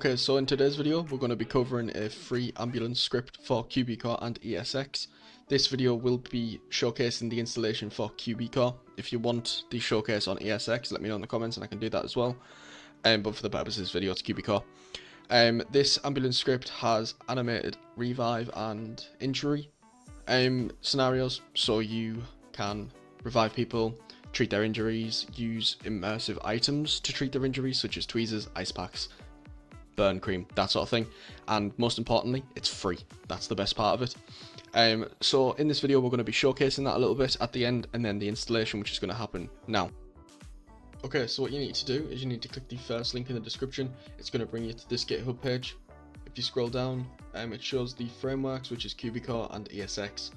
Okay, so in today's video, we're going to be covering a free ambulance script for QBCore and ESX. This video will be showcasing the installation for QBCore. If you want the showcase on ESX, let me know in the comments and I can do that as well. But for the purpose of this video, it's QBCore. This ambulance script has animated revive and injury scenarios, so you can revive people, treat their injuries, use immersive items to treat their injuries, such as tweezers, ice packs, burn cream, that sort of thing. And most importantly, it's free. That's the best part of it. So in this video, we're going to be showcasing that a little bit at the end, and then the installation, which is going to happen now. Okay, so what you need to do is you need to click the first link in the description. It's going to bring you to this GitHub page. If you scroll down, it shows the frameworks, which is QBCore and ESX,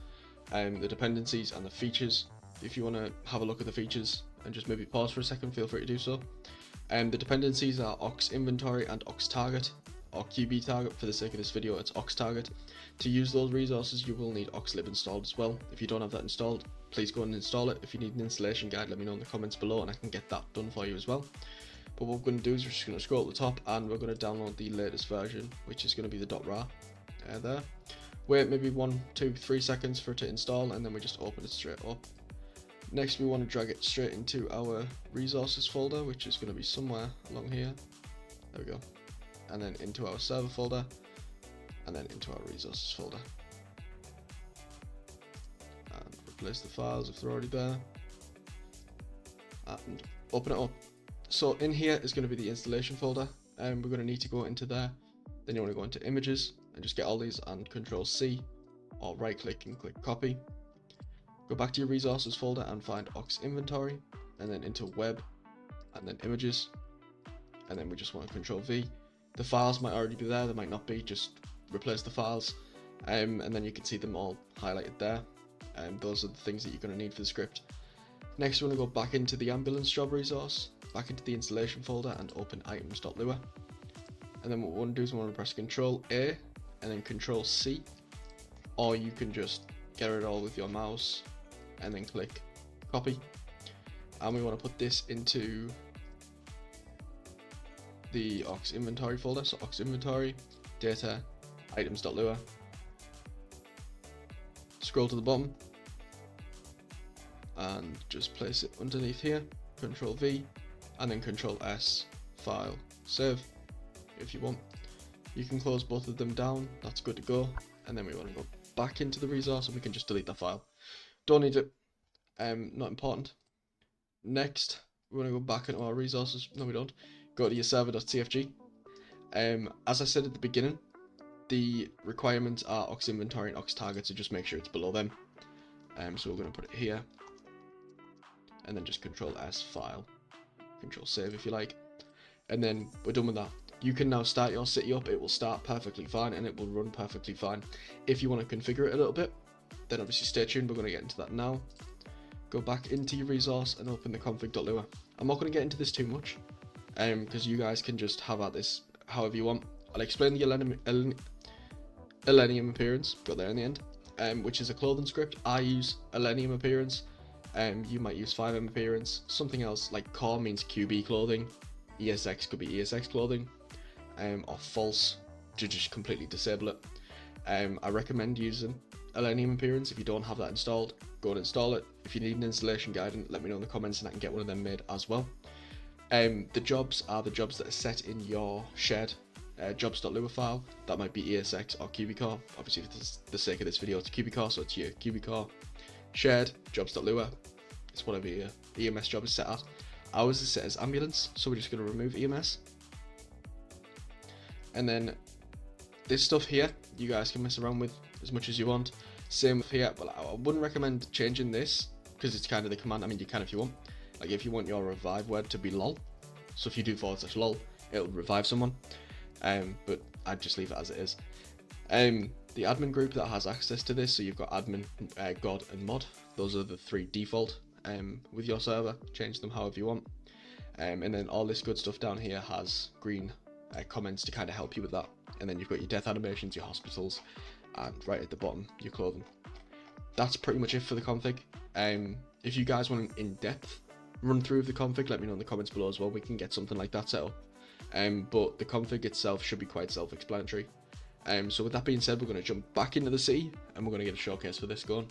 the dependencies and the features. If you want to have a look at the features and just maybe pause for a second, feel free to do so. The dependencies are aux inventory and aux target, or QB target. For the sake of this video, it's aux target. To use those resources, you will need auxlib installed as well. If you don't have that installed, please go and install it. If you need an installation guide, let me know in the comments below and I can get that done for you as well. But what we're going to do is we're just going to scroll to the top and we're going to download the latest version, which is going to be the .ra there. Wait maybe 1, 2, 3 seconds for it to install, and then we just open it straight up. Next, we want to drag it straight into our resources folder, which is going to be somewhere along here. There we go. And then into our server folder, and then into our resources folder. And replace the files if they're already there. And open it up. So in here is going to be the installation folder, and we're going to need to go into there. Then you want to go into images and just get all these and Control C, or right click and click copy. Go back to your resources folder and find aux inventory, and then into web, and then images, and then we just want to Control V. The files might already be there, they might not be, just replace the files, and then you can see them all highlighted there. Those are the things that you're going to need for the script. Next, we want to go back into the ambulance job resource, back into the installation folder, and open items.lua. And then what we want to do is we want to press Control A and then Control C, or you can just get it all with your mouse and then click copy. And we want to put this into the aux inventory folder, so aux inventory, data, items.lua. Scroll to the bottom and just place it underneath here. Control V and then Control S, file, save. If you want, you can close both of them down, that's good to go. And then we want to go back into the resource and we can just delete that file. Don't need it, not important. Next, we want to go back into our resources. No, we don't. Go to your server.cfg. As I said at the beginning, the requirements are aux inventory and aux target, so just make sure it's below them. So we're going to put it here, and then just Control S, file, Control save if you like, and then we're done with that. You can now start your city up. It will start perfectly fine and it will run perfectly fine. If you want to configure it a little bit, then obviously stay tuned, we're going to get into that now. Go back into your resource and open the config.lua. I'm not going to get into this too much, because you guys can just have at this however you want. I'll explain the Elenium appearance, got there in the end, which is a clothing script. I use Elenium appearance, you might use FiveM appearance. Something else like core means QB clothing, ESX could be ESX clothing, or false to just completely disable it. I recommend using Elenium appearance. If you don't have that installed, go and install it. If you need an installation guide, let me know in the comments and I can get one of them made as well. The jobs are the jobs that are set in your shared jobs.lua file. That might be ESX or QBCore. Obviously for the sake of this video it's QBCore, so it's your QBCore shared jobs.lua. It's whatever your EMS job is set at. Ours is set as ambulance, so we're just going to remove EMS. And then this stuff here, you guys can mess around with as much as you want. Same with here, but I wouldn't recommend changing this because it's kind of the command. I mean, you can if you want. Like if you want your revive word to be lol, so if you do /lol, it'll revive someone. But I'd just leave it as it is. The admin group that has access to this, so you've got admin, god, and mod. Those are the 3 default with your server. Change them however you want. And then all this good stuff down here has green comments to kind of help you with that. And then you've got your death animations, your hospitals, and right at the bottom, your clothing. That's pretty much it for the config. If you guys want an in-depth run through of the config, let me know in the comments below as well. We can get something like that set up. but the config itself should be quite self-explanatory. So with that being said, we're going to jump back into the city and we're going to get a showcase for this going.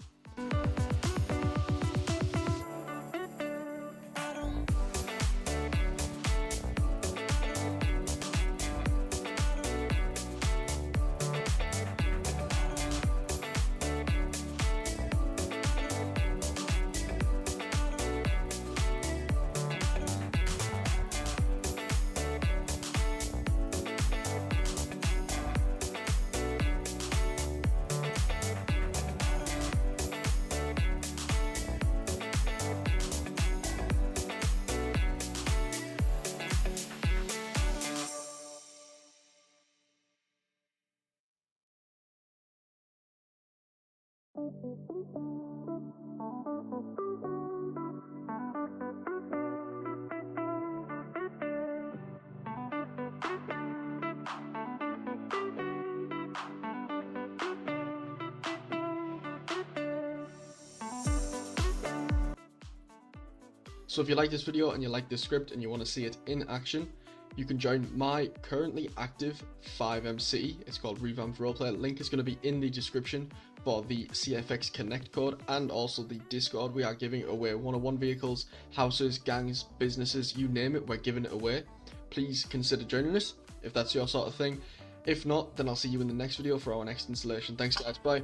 So if you like this video and you like this script and you want to see it in action, you can join my currently active FiveM city. It's called RevampedRoleplay. Link is going to be in the description for the CFX Connect code and also the Discord. We are giving away one-on-one vehicles, houses, gangs, businesses, you name it, we're giving it away. Please consider joining us if that's your sort of thing. If not, then I'll see you in the next video for our next installation. Thanks guys, bye.